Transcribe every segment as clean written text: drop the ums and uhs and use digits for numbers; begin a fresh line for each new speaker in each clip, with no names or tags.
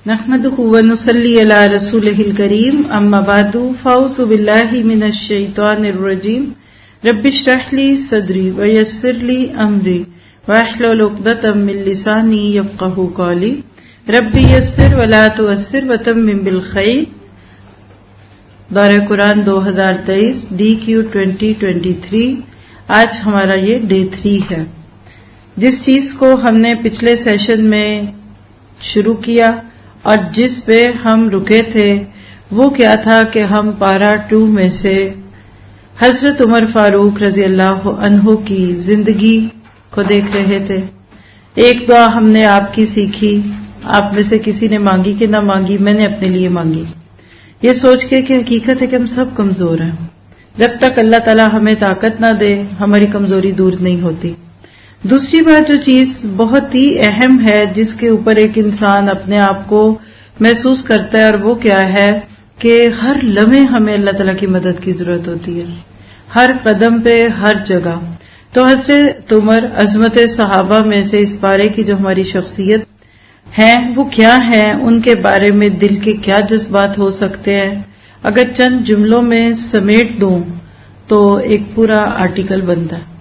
نحمده ونصلي على رسوله الكريم اما بعد فاعوذ بالله من الشيطان الرجيم رب اشرح لي صدري ويسر لي امري واحلل عقدة من لساني يفقهوا قولي رب يسر ولا تعسر وتمم بالخير. دورہ قرآن 2023 DQ 2023. آج ہمارا یہ ڈے 3 ہے. جس چیز کو ہم نے پچھلے سیشن میں شروع کیا اور جس پہ ہم رکے تھے وہ کیا تھا کہ ہم پارا 2 میں سے حضرت عمر فاروق رضی اللہ عنہ کی زندگی کو دیکھ رہے تھے. ایک دعا ہم نے آپ کی سیکھی، آپ میں سے کسی نے مانگی کہ نہ مانگی، میں نے اپنے لیے مانگی، یہ سوچ کے کہ حقیقت ہے کہ ہم سب کمزور ہیں. جب تک اللہ تعالی ہمیں طاقت نہ دے ہماری کمزوری دور نہیں ہوتی. دوسری بات جو چیز بہت ہی اہم ہے جس کے اوپر ایک انسان اپنے آپ کو محسوس کرتا ہے اور وہ کیا ہے کہ ہر لمحے ہمیں اللہ تعالیٰ کی مدد کی ضرورت ہوتی ہے، ہر قدم پہ، ہر جگہ. تو حضرت عمر عظمت صحابہ میں سے اس پارے کی جو ہماری شخصیت ہیں وہ کیا ہیں، ان کے بارے میں دل کے کیا جذبات ہو سکتے ہیں، اگر چند جملوں میں سمیٹ دوں تو ایک پورا آرٹیکل بنتا ہے،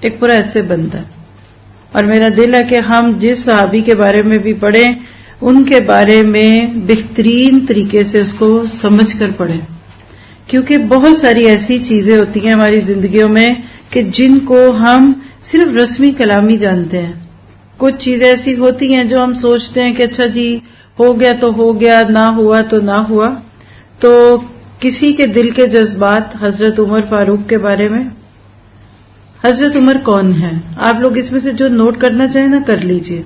ایک پورا ایسے بنتا ہے. اور میرا دل ہے کہ ہم جس صحابی کے بارے میں بھی پڑھیں ان کے بارے میں بہترین طریقے سے اس کو سمجھ کر پڑھیں، کیونکہ بہت ساری ایسی چیزیں ہوتی ہیں ہماری زندگیوں میں کہ جن کو ہم صرف رسمی کلامی جانتے ہیں. کچھ چیزیں ایسی ہوتی ہیں جو ہم سوچتے ہیں کہ اچھا جی ہو گیا تو ہو گیا، نہ ہوا تو نہ ہوا. تو کسی کے دل کے جذبات حضرت عمر فاروق کے بارے میں. حضرت عمر کون ہیں؟ آپ لوگ اس میں سے جو نوٹ کرنا چاہیں نا کر لیجئے.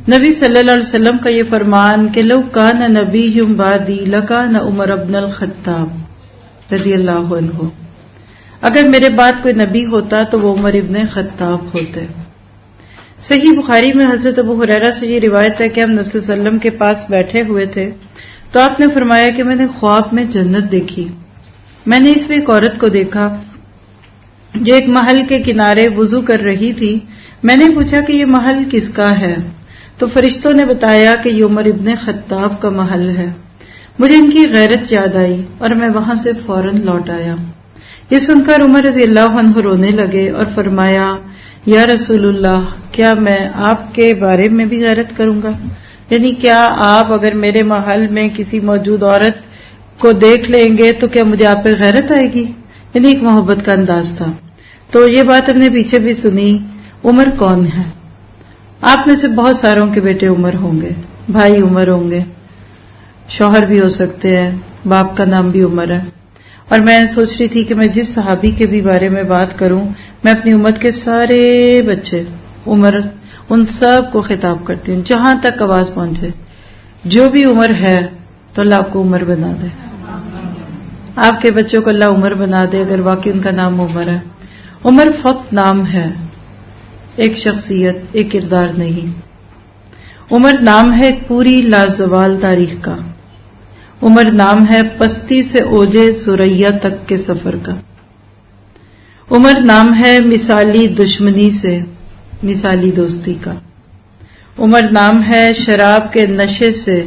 نبی صلی اللہ علیہ وسلم کا یہ فرمان کہ لو کان نبی بعدی لکان عمر ابن الخطاب رضی اللہ عنہ، اگر میرے بعد کوئی نبی ہوتا تو وہ عمر ابن خطاب ہوتے. صحیح بخاری میں حضرت ابو ہریرہ سے یہ روایت ہے کہ ہم نبی صلی اللہ علیہ وسلم کے پاس بیٹھے ہوئے تھے تو آپ نے فرمایا کہ میں نے خواب میں جنت دیکھی. میں نے اس میں ایک عورت کو دیکھا جو ایک محل کے کنارے وضو کر رہی تھی. میں نے پوچھا کہ یہ محل کس کا ہے تو فرشتوں نے بتایا کہ یہ عمر ابن خطاب کا محل ہے. مجھے ان کی غیرت یاد آئی اور میں وہاں سے فوراً لوٹ آیا. یہ سن کر عمر رضی اللہ عنہ رونے لگے اور فرمایا یا رسول اللہ، کیا میں آپ کے بارے میں بھی غیرت کروں گا؟ یعنی کیا آپ اگر میرے محل میں کسی موجود عورت کو دیکھ لیں گے تو کیا مجھے آپ پہ غیرت آئے گی؟ یعنی ایک محبت کا انداز تھا. تو یہ بات ہم نے پیچھے بھی سنی. عمر کون ہے؟ آپ میں سے بہت ساروں کے بیٹے عمر ہوں گے، بھائی عمر ہوں گے، شوہر بھی ہو سکتے ہیں، باپ کا نام بھی عمر ہے. اور میں سوچ رہی تھی کہ میں جس صحابی کے بھی بارے میں بات کروں میں اپنی امت کے سارے بچے عمر ان سب کو خطاب کرتی ہوں جہاں تک آواز پہنچے. جو بھی عمر ہے تو اللہ آپ کو عمر بنا دے، آپ کے بچوں کو اللہ عمر بنا دے اگر واقعی ان کا نام عمر ہے. عمر فقط نام ہے، ایک شخصیت، ایک کردار نہیں. عمر نام ہے ایک پوری لازوال تاریخ کا. عمر نام ہے پستی سے اوجے سریا تک کے سفر کا. عمر نام ہے مثالی دشمنی سے مثالی دوستی کا. عمر نام ہے شراب کے نشے سے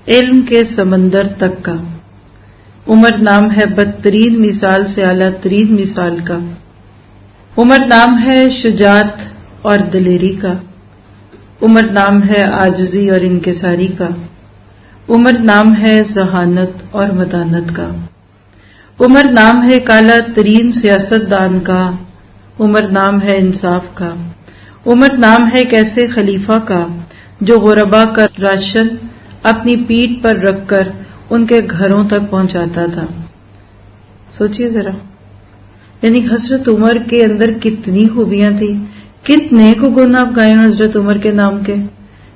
علم کے سمندر تک کا. عمر نام ہے بدترین مثال سے اعلیٰ ترین مثال کا. عمر نام ہے شجاعت اور دلیری کا. عمر نام ہے عاجزی اور انکساری کا. عمر نام ہے ذہانت اور متانت کا. عمر نام ہے کالا ترین سیاست دان کا. عمر نام ہے انصاف کا. عمر نام ہے ایک ایسے خلیفہ کا جو غربا کا راشن اپنی پیٹھ پر رکھ کر ان کے گھروں تک پہنچاتا تھا. سوچئے ذرا، یعنی حضرت عمر کے اندر کتنی خوبیاں تھیں، کتنے کو گن آپ گائے حضرت عمر کے نام کے.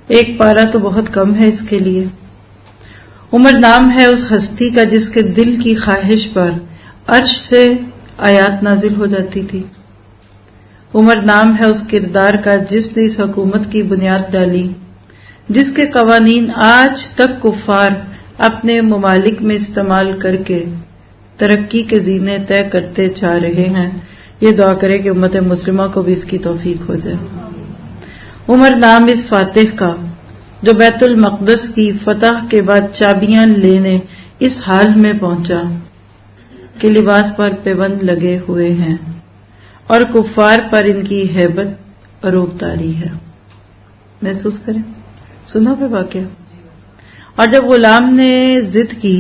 ایک پارا تو بہت کم ہے اس کے لیے. عمر نام ہے اس ہستی کا جس کے دل کی خواہش پر عرش سے آیات نازل ہو جاتی تھی. عمر نام ہے اس کردار کا جس نے اس حکومت کی بنیاد ڈالی، جس کے قوانین آج تک کفار اپنے ممالک میں استعمال کر کے ترقی کے زینے طے کرتے چاہ رہے ہیں. یہ دعا کرے کہ امت مسلمہ کو بھی اس کی توفیق ہو جائے. عمر نام اس فاتح کا جو بیت المقدس کی فتح کے بعد چابیاں لینے اس حال میں پہنچا کہ لباس پر پیبند لگے ہوئے ہیں اور کفار پر ان کی ہیبت روب طاری ہے. محسوس کریں, سنا پہ واقعہ. اور جب غلام نے ضد کی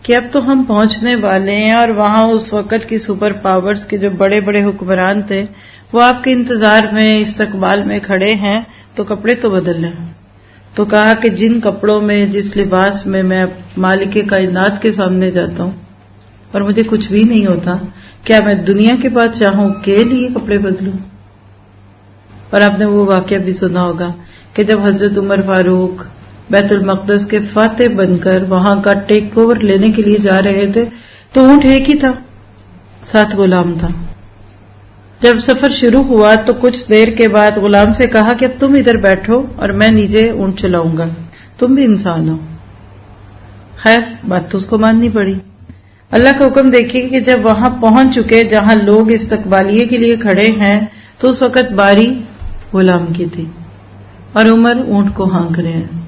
کہ اب تو ہم پہنچنے والے ہیں اور وہاں اس وقت کی سپر پاورز کے جو بڑے بڑے حکمران تھے وہ آپ کے انتظار میں استقبال میں کھڑے ہیں, تو کپڑے تو بدل لیں. تو کہا کہ جن کپڑوں میں, جس لباس میں میں مالک کائنات کے سامنے جاتا ہوں اور مجھے کچھ بھی نہیں ہوتا, کیا میں دنیا کے بادشاہوں کے لیے کپڑے بدلوں؟ اور آپ نے وہ واقعہ بھی سنا ہوگا کہ جب حضرت عمر فاروق بیت المقدس کے فاتح بن کر وہاں کا ٹیک اوور لینے کے لیے جا رہے تھے تو اونٹ ایک ہی تھا, ساتھ غلام تھا. جب سفر شروع ہوا تو کچھ دیر کے بعد غلام سے کہا کہ اب تم ادھر بیٹھو اور میں نیچے اونٹ چلاؤں گا, تم بھی انسان ہو. خیر بات تو اس کو ماننی پڑی. اللہ کا حکم دیکھیے کہ جب وہاں پہنچ چکے جہاں لوگ استقبالیے کے لیے کھڑے ہیں تو اس وقت باری غلام کی تھی اور عمر اونٹ کو ہانک رہے ہیں,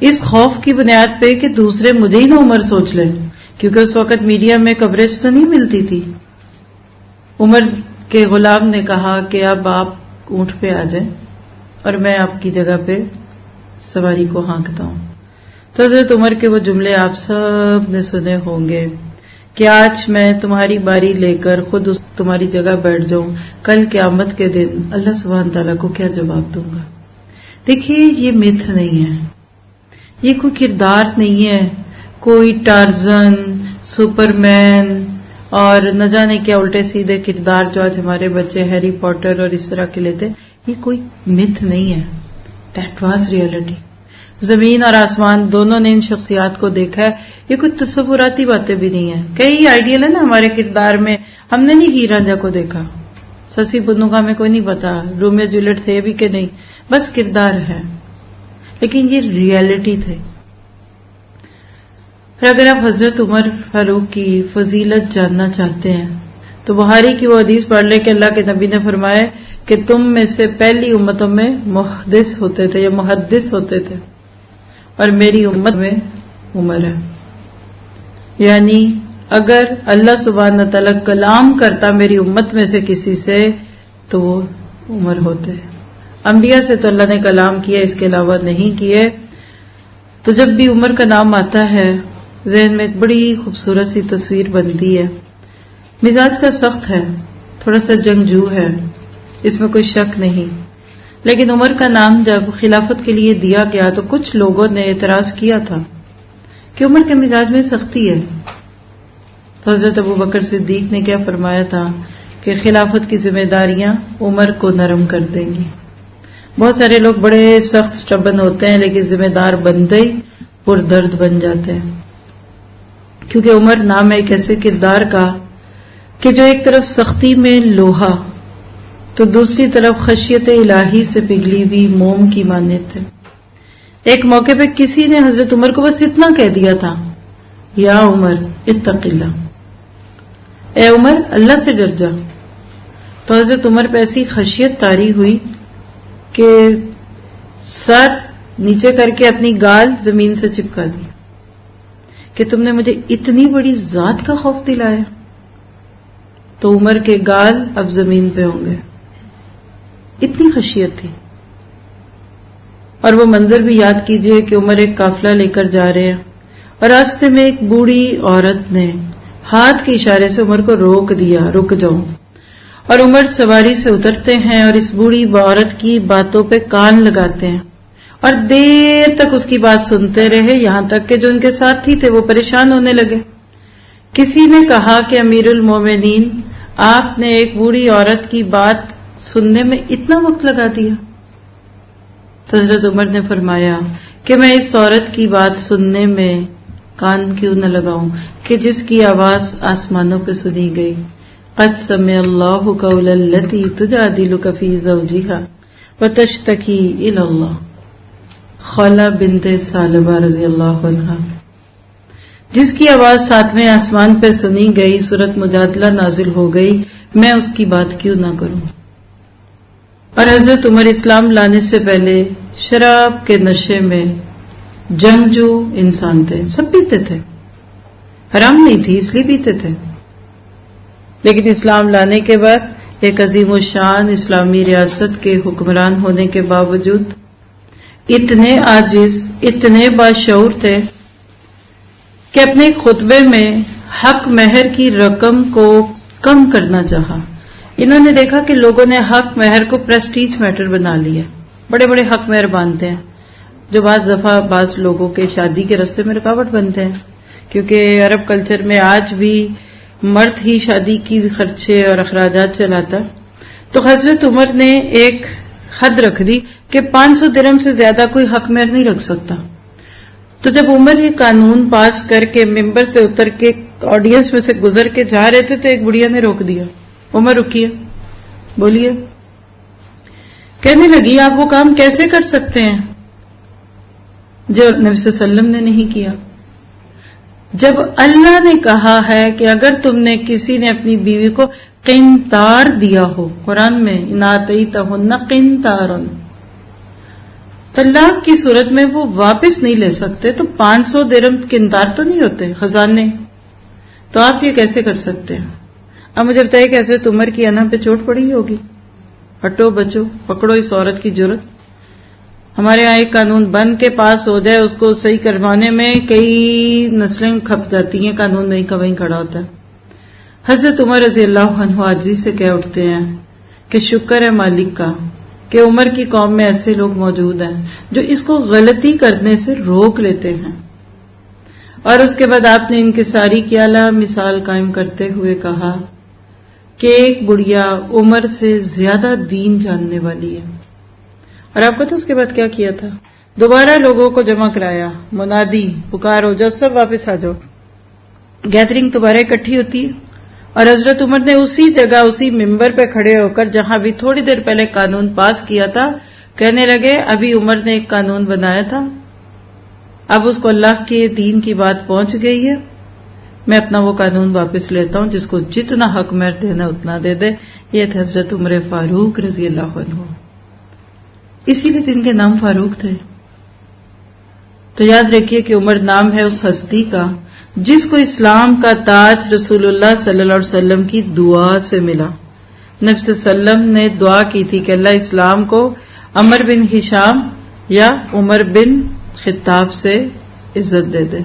اس خوف کی بنیاد پہ کہ دوسرے مجھے ہی نہ عمر سوچ لیں, کیونکہ اس وقت میڈیا میں کوریج تو نہیں ملتی تھی. عمر کے غلام نے کہا کہ اب آپ اونٹ پہ آ جائیں اور میں آپ کی جگہ پہ سواری کو ہانکتا ہوں. تو حضرت عمر کے وہ جملے آپ سب نے سنے ہوں گے کہ آج میں تمہاری باری لے کر خود تمہاری جگہ بیٹھ جاؤں, کل قیامت کے دن اللہ سبحانہ تعالیٰ کو کیا جواب دوں گا. دیکھیے یہ میتھ نہیں ہے, یہ کوئی کردار نہیں ہے, کوئی ٹارزن, سپر مین اور نہ جانے کیا الٹے سیدھے کردار جو آج ہمارے بچے ہیری پوٹر اور اس طرح کے لیتے. یہ کوئی متھ نہیں ہے, دیٹ واز ریئلٹی. زمین اور آسمان دونوں نے ان شخصیات کو دیکھا ہے. یہ کوئی تصوراتی باتیں بھی نہیں ہیں. کئی آئیڈیل ہے نا ہمارے کردار میں, ہم نے نہیں ہیر رانجھا کو دیکھا, سسی پنو کا ہمیں کوئی نہیں پتا رومیو جولیٹ تھے بھی کہ نہیں, بس کردار ہے, لیکن یہ ریئلٹی تھے. اور اگر آپ حضرت عمر فاروق کی فضیلت جاننا چاہتے ہیں تو بخاری کی وہ حدیث پڑھ لیں کہ اللہ کے نبی نے فرمایا کہ تم میں سے پہلی امتوں میں محدث ہوتے تھے یا محدث ہوتے تھے اور میری امت میں عمر ہے. یعنی اگر اللہ سبحانہ تعالیٰ کلام کرتا میری امت میں سے کسی سے تو وہ عمر ہوتے. انبیاء سے تو اللہ نے کلام کیا, اس کے علاوہ نہیں کیے. تو جب بھی عمر کا نام آتا ہے ذہن میں ایک بڑی خوبصورت سی تصویر بنتی ہے. مزاج کا سخت ہے, تھوڑا سا جنگجو ہے, اس میں کوئی شک نہیں. لیکن عمر کا نام جب خلافت کے لیے دیا گیا تو کچھ لوگوں نے اعتراض کیا تھا کہ عمر کے مزاج میں سختی ہے. تو حضرت ابو بکر صدیق نے کیا فرمایا تھا کہ خلافت کی ذمہ داریاں عمر کو نرم کر دیں گی. بہت سارے لوگ بڑے سخت سٹبن ہوتے ہیں لیکن ذمہ دار بندے ہی پردرد بن جاتے ہیں, کیونکہ عمر نام ہے ایک ایسے کردار کا کہ جو ایک طرف سختی میں لوہا تو دوسری طرف خشیت الہی سے پگھلی ہوئی موم کی مانند تھے. ایک موقع پہ کسی نے حضرت عمر کو بس اتنا کہہ دیا تھا, یا عمر اتق اللہ, اے عمر اللہ سے ڈر جا. تو حضرت عمر پہ ایسی خشیت طاری ہوئی کہ سر نیچے کر کے اپنی گال زمین سے چپکا دی کہ تم نے مجھے اتنی بڑی ذات کا خوف دلایا. تو عمر کے گال اب زمین پہ ہوں گے, اتنی خشیت تھی. اور وہ منظر بھی یاد کیجئے کہ عمر ایک قافلہ لے کر جا رہے ہیں اور راستے میں ایک بوڑھی عورت نے ہاتھ کے اشارے سے عمر کو روک دیا, رک جاؤ. اور عمر سواری سے اترتے ہیں اور اس بوڑھی عورت کی باتوں پہ کان لگاتے ہیں اور دیر تک اس کی بات سنتے رہے, یہاں تک کہ جو ان کے ساتھی تھے وہ پریشان ہونے لگے. کسی نے کہا کہ امیر المومنین آپ نے ایک بوڑھی عورت کی بات سننے میں اتنا وقت لگا دیا. تو حضرت عمر نے فرمایا کہ میں اس عورت کی بات سننے میں کان کیوں نہ لگاؤں کہ جس کی آواز آسمانوں پہ سنی گئی. قد سمع اللہ قول التی تجادلک فی زوجہا وتشتکی الی اللہ. خولہ بنت ثعلبہ رضی اللہ عنہا, جس کی آواز ساتویں آسمان پہ سنی گئی, سورۃ مجادلہ نازل ہو گئی, میں اس کی بات کیوں نہ کروں. اور حضرت عمر اسلام لانے سے پہلے شراب کے نشے میں جنگجو انسان تھے، سب پیتے تھے، حرام نہیں تھی اس لیے پیتے تھے، لیکن اسلام لانے کے بعد ایک عظیم الشان اسلامی ریاست کے حکمران ہونے کے باوجود اتنے عاجز، اتنے باشعور تھے کہ اپنے خطبے میں حق مہر کی رقم کو کم کرنا چاہا۔ انہوں نے دیکھا کہ لوگوں نے حق مہر کو پریسٹیج میٹر بنا لیا، بڑے بڑے حق مہر باندھتے ہیں جو بعض دفعہ بعض لوگوں کے شادی کے راستے میں رکاوٹ بنتے ہیں، کیونکہ عرب کلچر میں آج بھی مرد ہی شادی کی خرچے اور اخراجات چلاتا۔ تو حضرت عمر نے ایک حد رکھ دی کہ 500 درہم سے زیادہ کوئی حق مہر نہیں رکھ سکتا۔ تو جب عمر یہ قانون پاس کر کے ممبر سے اتر کے آڈینس میں سے گزر کے جا رہے تھے تو ایک بڑھیا نے روک دیا، عمر رکیے، بولیے۔ کہنے لگی آپ وہ کام کیسے کر سکتے ہیں جو نبی صلی اللہ علیہ وسلم نے نہیں کیا؟ جب اللہ نے کہا ہے کہ اگر تم نے کسی نے اپنی بیوی کو قنطار دیا ہو، قرآن میں ان آتیتہن قنطارا، طلاق کی صورت میں وہ واپس نہیں لے سکتے، تو 500 درہم قنطار تو نہیں ہوتے خزانے، تو آپ یہ کیسے کر سکتے ہیں؟ اب مجھے بتائیے کہ حضرت عمر کی انا پہ چوٹ پڑی ہوگی، ہٹو بچو، پکڑو اس عورت کی جرت۔ ہمارے یہاں ایک قانون بن کے پاس ہو جائے، اس کو صحیح کروانے میں کئی نسلیں کھپ جاتی ہیں، قانون وہیں کا وہیں کھڑا ہوتا ہے۔ حضرت عمر رضی اللہ عنہ عاجزی سے کہہ اٹھتے ہیں کہ شکر ہے مالک کا کہ عمر کی قوم میں ایسے لوگ موجود ہیں جو اس کو غلطی کرنے سے روک لیتے ہیں۔ اور اس کے بعد آپ نے انکساری کی اعلیٰ مثال قائم کرتے ہوئے کہا کہ ایک بڑھیا عمر سے زیادہ دین جاننے والی ہے۔ اور آپ کو تو اس کے بعد کیا کیا تھا؟ دوبارہ لوگوں کو جمع کرایا، منادی پکارو، جو سب واپس آ جاؤ، گیدرنگ دوبارہ اکٹھی ہوتی ہے۔ اور حضرت عمر نے اسی جگہ اسی ممبر پہ کھڑے ہو کر جہاں بھی تھوڑی دیر پہلے قانون پاس کیا تھا، کہنے لگے ابھی عمر نے ایک قانون بنایا تھا، اب اس کو اللہ کے دین کی بات پہنچ گئی ہے، میں اپنا وہ قانون واپس لیتا ہوں، جس کو جتنا حق مہر دینا اتنا دے دے۔ یہ تھے حضرت عمر فاروق رضی اللہ عنہ، اسی لیے جن کے نام فاروق تھے۔ تو یاد رکھیے کہ عمر نام ہے اس ہستی کا جس کو اسلام کا تاج رسول اللہ صلی اللہ علیہ وسلم کی دعا سے ملا۔ نبی صلی اللہ علیہ وسلم نے دعا کی تھی کہ اللہ اسلام کو عمر بن ہشام یا عمر بن خطاب سے عزت دے دے۔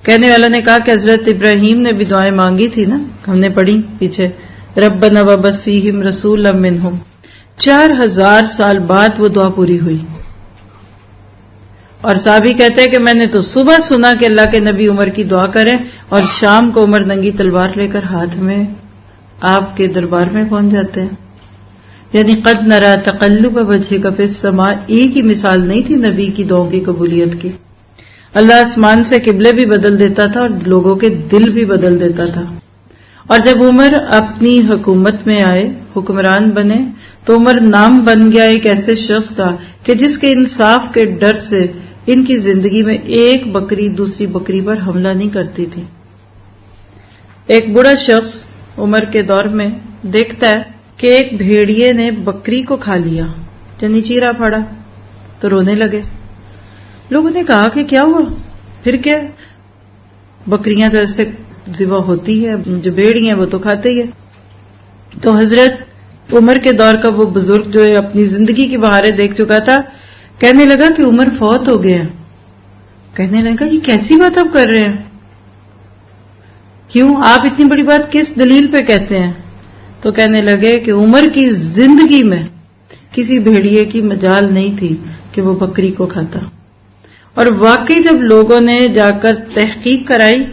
کہنے والا نے کہا کہ حضرت ابراہیم نے بھی دعائیں مانگی تھی نا، ہم نے پڑھی پیچھے، ربنا وابعث فیہم رسولا منہم، 4000 سال بعد وہ دعا پوری ہوئی۔ اور صحابی کہتے ہیں کہ میں نے تو صبح سنا کہ اللہ کے نبی عمر کی دعا کریں، اور شام کو عمر ننگی تلوار لے کر ہاتھ میں آپ کے دربار میں پہنچ جاتے ہیں۔ یعنی قد نرا تقلب وجہک فی السماء، ایک ہی مثال نہیں تھی نبی کی دعاؤں کی قبولیت کی۔ اللہ آسمان سے قبلے بھی بدل دیتا تھا اور لوگوں کے دل بھی بدل دیتا تھا۔ اور جب عمر اپنی حکومت میں آئے، حکمران بنے، تو عمر نام بن گیا ایک ایسے شخص کا کہ جس کے انصاف کے ڈر سے ان کی زندگی میں ایک بکری دوسری بکری پر حملہ نہیں کرتی تھی۔ ایک بڑا شخص عمر کے دور میں دیکھتا ہے کہ ایک بھیڑیے نے بکری کو کھا لیا، یعنی چیرا پھاڑا، تو رونے لگے۔ لوگوں نے کہا کہ کیا ہوا؟ پھر کیا؟ بکریاں تو ایسے ذبح ہوتی ہے، جو بھیڑی ہیں وہ تو کھاتے ہی ہے۔ تو حضرت عمر کے دور کا وہ بزرگ جو اپنی زندگی کی بہاریں دیکھ چکا تھا، کہنے لگا کہ عمر فوت ہو گیا۔ کہنے لگا یہ کیسی بات آپ کر رہے ہیں؟ کیوں آپ اتنی بڑی بات کس دلیل پہ کہتے ہیں؟ تو کہنے لگے کہ عمر کی زندگی میں کسی بھیڑیے کی مجال نہیں تھی کہ وہ بکری کو کھاتا۔ اور واقعی جب لوگوں نے جا کر تحقیق کرائی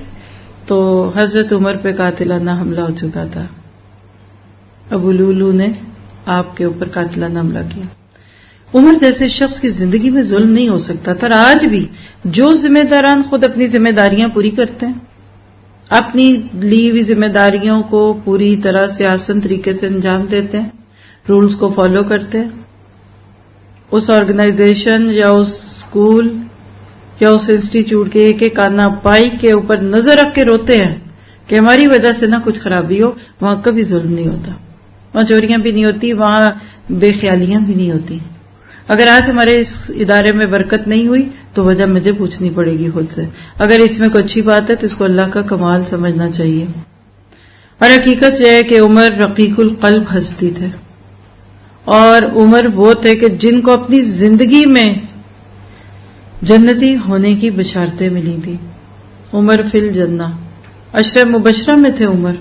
تو حضرت عمر پہ قاتلانہ حملہ ہو چکا تھا۔ ابو لولو نے آپ کے اوپر قاتلانہ حملہ کیا۔ عمر جیسے شخص کی زندگی میں ظلم نہیں ہو سکتا تھا، اور آج بھی جو ذمہ داران خود اپنی ذمہ داریاں پوری کرتے ہیں، اپنی لی ہوئی ذمہ داریوں کو پوری طرح سے آسن طریقے سے انجام دیتے ہیں، رولز کو فالو کرتے ہیں، اس آرگنائزیشن یا اس اسکول یا اس انسٹیٹیوٹ کے ایک ایک آنا پائی کے اوپر نظر رکھ کے روتے ہیں کہ ہماری وجہ سے نہ کچھ خرابی ہو، وہاں کبھی ظلم نہیں ہوتا، وہاں چوریاں بھی نہیں ہوتی، وہاں بے خیالیاں بھی نہیں ہوتی۔ اگر آج ہمارے اس ادارے میں برکت نہیں ہوئی تو وجہ مجھے پوچھنی پڑے گی خود سے. اگر اس میں کوئی اچھی بات ہے تو اس کو اللہ کا کمال سمجھنا چاہیے. اور حقیقت یہ ہے کہ عمر رقیق القلب ہستی تھے، اور عمر وہ تھے کہ جن کو اپنی زندگی میں جنتی ہونے کی بشارتیں ملی تھی. عمر فی الجنہ، عشرہ مبشرہ میں تھے عمر.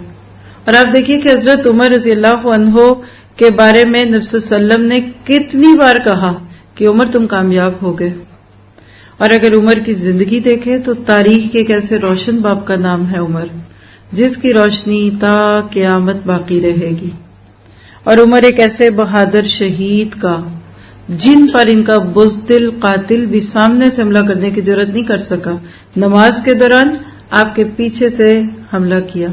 اور آپ دیکھیے کہ حضرت عمر رضی اللہ عنہ کے بارے میں نبی صلی اللہ علیہ وسلم نے کتنی بار کہا کہ عمر تم کامیاب ہو گئے. اور اگر عمر کی زندگی دیکھیں تو تاریخ کے ایک ایسے روشن باب کا نام ہے عمر، جس کی روشنی تا قیامت باقی رہے گی. اور عمر ایک ایسے بہادر شہید کا جن پر ان کا بزدل قاتل بھی سامنے سے حملہ کرنے کی جرات نہیں کر سکا، نماز کے دوران آپ کے پیچھے سے حملہ کیا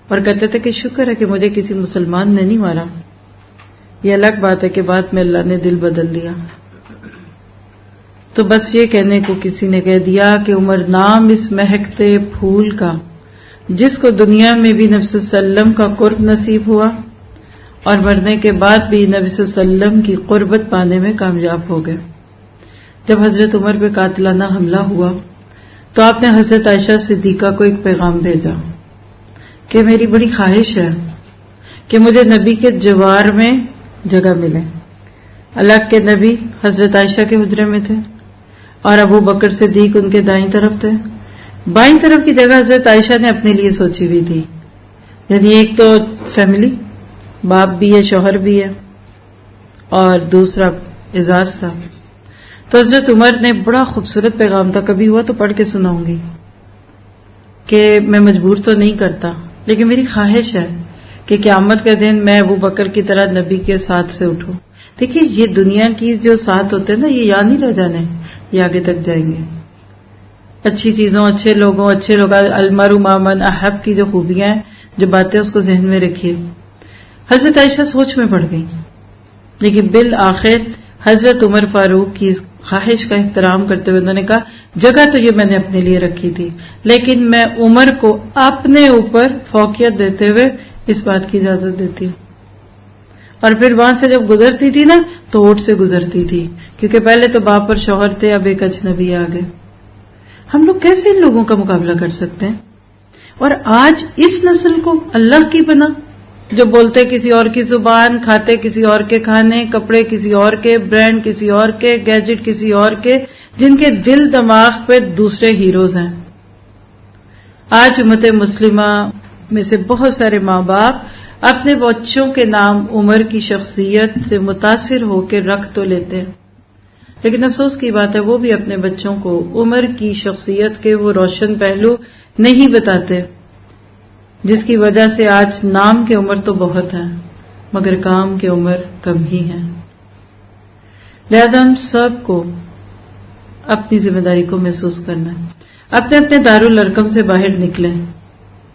اور کہتے تھے کہ شکر ہے کہ مجھے کسی مسلمان نے نہیں مارا. یہ الگ بات ہے کہ بعد میں اللہ نے دل بدل دیا. تو بس یہ کہنے کو کسی نے کہہ دیا کہ عمر نام اس مہکتے پھول کا جس کو دنیا میں بھی نبی صلی اللہ علیہ وسلم کا قرب نصیب ہوا اور مرنے کے بعد بھی نبی صلی اللہ علیہ وسلم کی قربت پانے میں کامیاب ہو گئے. جب حضرت عمر پہ قاتلانہ حملہ ہوا تو آپ نے حضرت عائشہ صدیقہ کو ایک پیغام بھیجا کہ میری بڑی خواہش ہے کہ مجھے نبی کے جوار میں جگہ ملے. اللہ کے نبی حضرت عائشہ کے حجرے میں تھے اور ابو بکر صدیق ان کے دائیں طرف تھے. بائیں طرف کی جگہ حضرت عائشہ نے اپنے لیے سوچی ہوئی تھی، یعنی ایک تو فیملی، باپ بھی ہے، شوہر بھی ہے، اور دوسرا اعزاز تھا. تو حضرت عمر نے بڑا خوبصورت پیغام تھا، کبھی ہوا تو پڑھ کے سناؤں گی، کہ میں مجبور تو نہیں کرتا لیکن میری خواہش ہے کہ قیامت کے دن میں ابو بکر کی طرح نبی کے ساتھ سے اٹھوں. دیکھیے یہ دنیا کی جو ساتھ ہوتے ہیں نا، یہ یاد نہیں رہ جانے، یہ آگے تک جائیں گے. اچھی چیزوں، اچھے لوگوں، اچھے لوگ، المرء مع من احب کی جو خوبیاں ہیں، جو باتیں، اس کو ذہن میں رکھیے. حضرت عائشہ سوچ میں پڑ گئی، لیکن بالآخر حضرت عمر فاروق کی اس خواہش کا احترام کرتے ہوئے انہوں نے کہا جگہ تو یہ میں نے اپنے لیے رکھی تھی، لیکن میں عمر کو اپنے اوپر فوقیت دیتے ہوئے اس بات کی اجازت دیتی ہوں. اور پھر وہاں سے جب گزرتی تھی نا تو اونٹ سے گزرتی تھی، کیونکہ پہلے تو باپ اور شوہر تھے، اب ایک اجنبی آ گئے. ہم لوگ کیسے ان لوگوں کا مقابلہ کر سکتے ہیں؟ اور آج اس نسل کو اللہ کی بنا، جو بولتے کسی اور کی زبان، کھاتے کسی اور کے کھانے، کپڑے کسی اور کے، برانڈ کسی اور کے، گیجٹ کسی اور کے، جن کے دل دماغ پہ دوسرے ہیروز ہیں. آج امت مسلمہ میں سے بہت سارے ماں باپ اپنے بچوں کے نام عمر کی شخصیت سے متاثر ہو کے رکھ تو لیتے ہیں، لیکن افسوس کی بات ہے وہ بھی اپنے بچوں کو عمر کی شخصیت کے وہ روشن پہلو نہیں بتاتے، جس کی وجہ سے آج نام کے عمر تو بہت ہیں مگر کام کے عمر کم ہی ہیں. لہذا ہم سب کو اپنی ذمہ داری کو محسوس کرنا ہے، اپنے اپنے دارالارقم سے باہر نکلیں،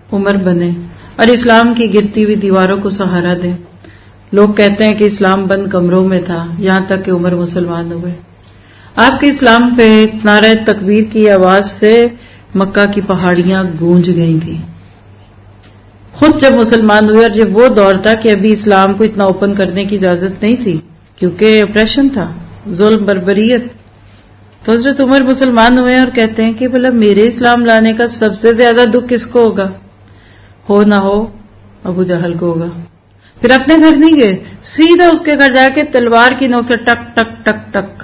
عمر بنیں اور اسلام کی گرتی ہوئی دیواروں کو سہارا دیں. لوگ کہتے ہیں کہ اسلام بند کمروں میں تھا یہاں تک کہ عمر مسلمان ہوئے. آپ کے اسلام پہ نعرہ تکبیر کی آواز سے مکہ کی پہاڑیاں گونج گئی تھیں. خود جب مسلمان ہوئے، اور جب وہ دور تھا کہ ابھی اسلام کو اتنا اوپن کرنے کی اجازت نہیں تھی کیونکہ اپریشن تھا، ظلم، بربریت، تو حضرت عمر مسلمان ہوئے اور کہتے ہیں کہ بھلا میرے اسلام لانے کا سب سے زیادہ دکھ کس کو ہوگا؟ ہو نہ ہو ابو جہل کو ہوگا. پھر اپنے گھر نہیں گئے، سیدھا اس کے گھر جا کے تلوار کی نوک سے ٹک ٹک ٹک ٹک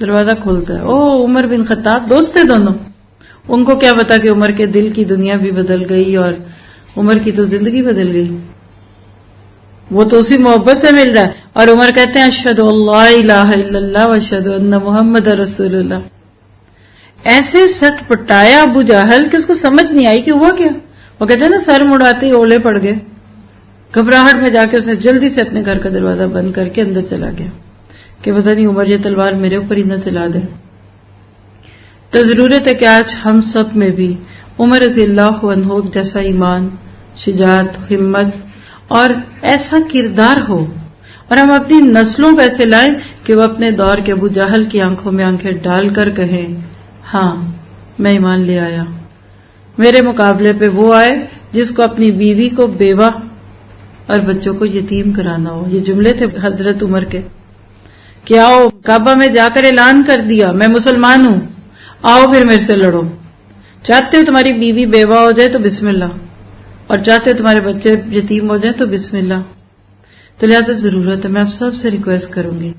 دروازہ کھولتا ہے. او عمر بن خطاب دوست تھے دونوں. ان کو کیا پتا کہ عمر کے دل کی دنیا بھی بدل گئی اور عمر کی تو زندگی بدل گئی. وہ تو اسی محبت سے مل رہا ہے. اور عمر کہتے ہیں اشہد اللہ الہ الا اللہ واشہد ان محمد رسول اللہ. ایسے سٹ پٹایا ابو جہل کہ اس کو سمجھ نہیں آئی کہ ہوا کیا. وہ کہتے ہیں نا سر مڑاتے ہی اولے پڑ گئے. گھبراہٹ میں جا کے اس نے جلدی سے اپنے گھر کا دروازہ بند کر کے اندر چلا گیا کہ پتہ نہیں عمر یہ تلوار میرے اوپر ہی نہ چلا دے. تو ضرورت ہے کہ آج ہم سب میں بھی عمر رضی اللہ عنہ جیسا ایمان، شجاعت، ہمت اور ایسا کردار ہو، اور ہم اپنی نسلوں کو ایسے لائیں کہ وہ اپنے دور کے ابو جہل کی آنکھوں میں آنکھیں ڈال کر کہیں ہاں میں ایمان لے آیا. میرے مقابلے پہ وہ آئے جس کو اپنی بیوی کو بیوہ اور بچوں کو یتیم کرانا ہو. یہ جملے تھے حضرت عمر کے کہ آؤ کعبہ میں جا کر اعلان کر دیا میں مسلمان ہوں، آؤ پھر میرے سے لڑو. چاہتے ہو تمہاری بیوی بیوہ ہو جائے تو بسم اللہ، اور چاہتے ہو تمہارے بچے یتیم ہو جائیں تو بسم اللہ. تو لہٰذا ضرورت ہے، میں آپ سب سے ریکویسٹ کروں گی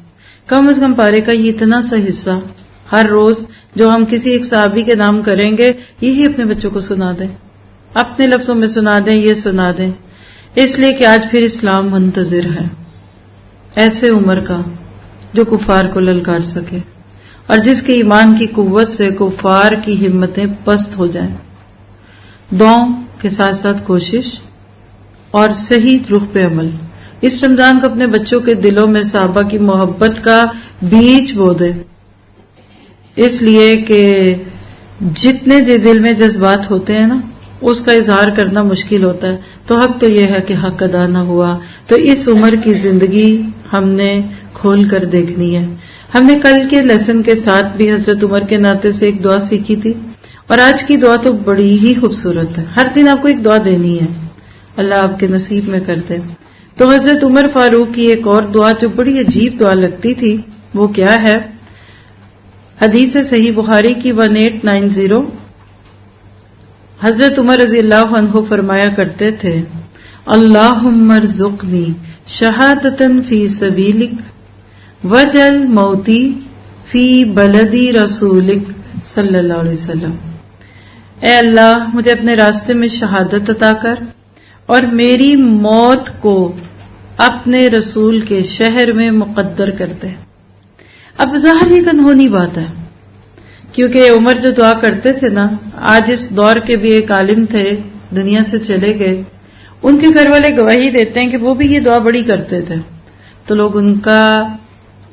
کم از کم پارے کا یہ اتنا سا حصہ ہر روز جو ہم کسی ایک صحابی کے نام کریں گے یہی اپنے بچوں کو سنا دیں، اپنے لفظوں میں سنا دیں، یہ سنا دیں. اس لیے کہ آج پھر اسلام منتظر ہے ایسے عمر کا جو کفار کو للکار سکے اور جس کے ایمان کی قوت سے کفار کی ہمتیں پست ہو جائیں. دعاؤں کے ساتھ ساتھ کوشش اور صحیح رخ پہ عمل. اس رمضان کو اپنے بچوں کے دلوں میں صحابہ کی محبت کا بیج بو دے، اس لیے کہ جتنے دل میں جذبات ہوتے ہیں نا اس کا اظہار کرنا مشکل ہوتا ہے. تو حق تو یہ ہے کہ حق ادا نہ ہوا. تو اس عمر کی زندگی ہم نے کھول کر دیکھنی ہے. ہم نے کل کے لیسن کے ساتھ بھی حضرت عمر کے ناطے سے ایک دعا سیکھی تھی، اور آج کی دعا تو بڑی ہی خوبصورت ہے. ہر دن آپ کو ایک دعا دینی ہے، اللہ آپ کے نصیب میں کر دے. تو حضرت عمر فاروق کی ایک اور دعا جو بڑی عجیب دعا لگتی تھی وہ کیا ہے؟ حدیث صحیح بخاری کی 1890. حضرت عمر رضی اللہ عنہ فرمایا کرتے تھے اللہم ارزقنی شہادتن فی سبیلک وجل موتی فی بلدی رسولک صلی اللہ علیہ وسلم. اے اللہ مجھے اپنے راستے میں شہادت عطا کر اور میری موت کو اپنے رسول کے شہر میں مقدر کر دے. اب ظاہر یہ انہونی بات ہے کیونکہ عمر جو دعا کرتے تھے نا، آج اس دور کے بھی ایک عالم تھے دنیا سے چلے گئے، ان کے گھر والے گواہی دیتے ہیں کہ وہ بھی یہ دعا بڑی کرتے تھے. تو لوگ ان کا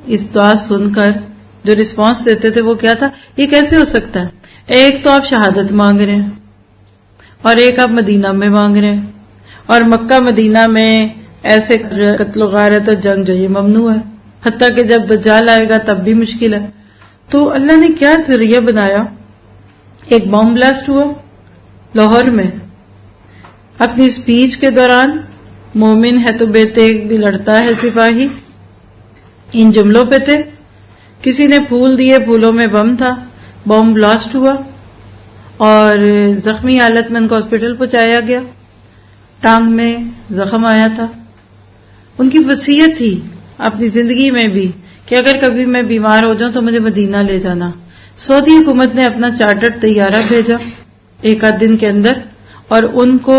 اس دعا سن کر جو رسپانس دیتے تھے وہ کیا تھا، یہ کیسے ہو سکتا ہے؟ ایک تو آپ شہادت مانگ رہے ہیں اور ایک آپ مدینہ میں مانگ رہے ہیں، اور مکہ مدینہ میں ایسے قتل و غارت اور جنگ جو یہ ممنوع ہے، حتیٰ کہ جب دجال آئے گا تب بھی مشکل ہے. تو اللہ نے کیا ذریعہ بنایا؟ ایک بم بلاسٹ ہوا لاہور میں، اپنی اسپیچ کے دوران مومن ہے تو بے تیغ بھی لڑتا ہے سپاہی، ان جملوں پہ تھے. کسی نے پھول دیے، پھولوں میں بم تھا، بم بلاسٹ ہوا اور زخمی حالت میں ان کو ہاسپٹل پہنچایا گیا، ٹانگ میں زخم آیا تھا. ان کی وصیت تھی اپنی زندگی میں بھی کہ اگر کبھی میں بیمار ہو جاؤں تو مجھے مدینہ لے جانا. سعودی حکومت نے اپنا چارٹرڈ طیارہ بھیجا ایک آدھ دن کے اندر اور ان کو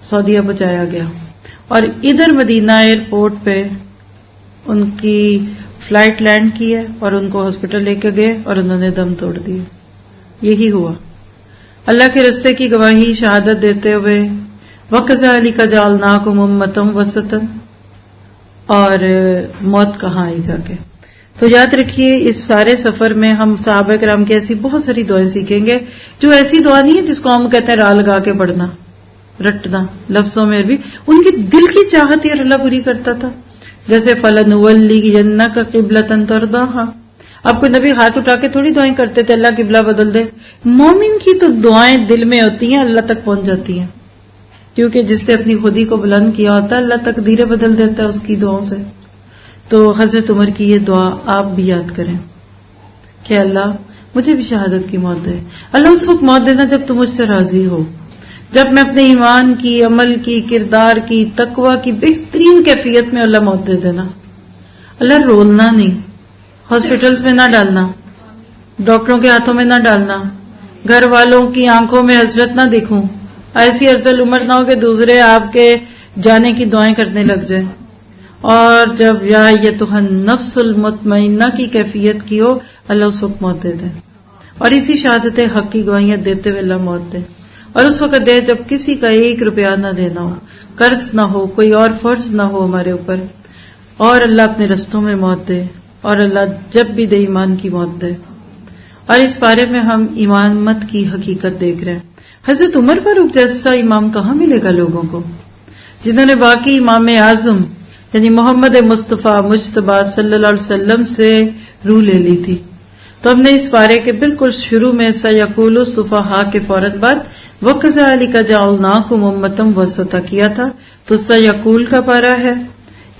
سعودیہ پہنچایا گیا، اور ادھر مدینہ ایئرپورٹ پہ ان کی فلائٹ لینڈ کی ہے اور ان کو ہاسپٹل لے کے گئے اور انہوں نے دم توڑ دیا. یہی ہوا. اللہ کے رستے کی گواہی شہادت دیتے ہوئے وَكَذَلِكَ جَعَلْنَاكُمْ أُمَّةً وَسَطًا، اور موت کہاں آئی جا کے. تو یاد رکھیے اس سارے سفر میں ہم صحابہ کرام کی ایسی بہت ساری دعائیں سیکھیں گے جو ایسی دعا نہیں ہے جس کو ہم کہتے ہیں راہ لگا کے پڑھنا، رٹنا لفظوں میں بھی. ان کی دل کی چاہت ہی اور اللہ پوری کرتا تھا. جیسے فَلَنُوَلِّيَنَّكَ قِبْلَةً تَرْضَاهَا، آپ کو نبی ہاتھ اٹھا کے تھوڑی دعائیں کرتے تھے اللہ قبلہ بدل دے. مومن کی تو دعائیں دل میں ہوتی ہیں، اللہ تک پہنچ جاتی ہیں، کیونکہ جس نے اپنی خودی کو بلند کیا ہوتا ہے اللہ تقدیریں بدل دیتا ہے اس کی دعاؤں سے. تو حضرت عمر کی یہ دعا آپ بھی یاد کریں کہ اللہ مجھے بھی شہادت کی موت دے. اللہ اس وقت موت دینا جب تم مجھ سے راضی ہو، جب میں اپنے ایمان کی، عمل کی، کردار کی، تقوی کی بہترین کیفیت میں اللہ موت دے دینا. اللہ رولنا نہیں، ہاسپٹلز میں نہ ڈالنا، ڈاکٹروں کے ہاتھوں میں نہ ڈالنا، گھر والوں کی آنکھوں میں حسرت نہ دیکھوں، ایسی ارذل عمر نہ ہو کہ دوسرے آپ کے جانے کی دعائیں کرنے لگ جائیں. اور جب یا ایتھا النفس المطمئنہ کی کیفیت کی ہو اللہ اس وقت موت دے دے، اور اسی شہادت حق کی گواہیاں دیتے ہوئے اللہ موت دے. اور اس وقت دے جب کسی کا 1 روپیہ نہ دینا ہو، قرض نہ ہو، کوئی اور فرض نہ ہو ہمارے اوپر، اور اللہ اپنے رستوں میں موت دے، اور اللہ جب بھی دے ایمان کی موت دے. اور اس بارے میں ہم امامت کی حقیقت دیکھ رہے ہیں. حضرت عمر فاروق جیسا امام کہاں ملے گا لوگوں کو، جنہوں نے واقعی امام اعظم یعنی محمد مصطفیٰ مجتبیٰ صلی اللہ علیہ وسلم سے روح لے لی تھی. تو ہم نے اس بارے کے بالکل شروع میں سیقول السفہاء کے فوراً بعد وَكَذَلِكَ جَعَلْنَاكُمْ أُمَّةً وَسَطًا کیا تھا. تو سیقول کا پارہ ہے،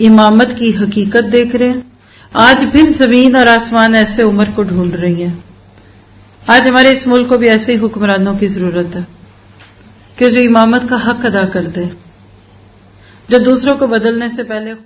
امامت کی حقیقت دیکھ رہے ہیں. آج پھر زمین اور آسمان ایسے عمر کو ڈھونڈ رہی ہیں. آج ہمارے اس ملک کو بھی ایسے ہی حکمرانوں کی ضرورت ہے کہ جو امامت کا حق ادا کر دے، جو دوسروں کو بدلنے سے پہلے خود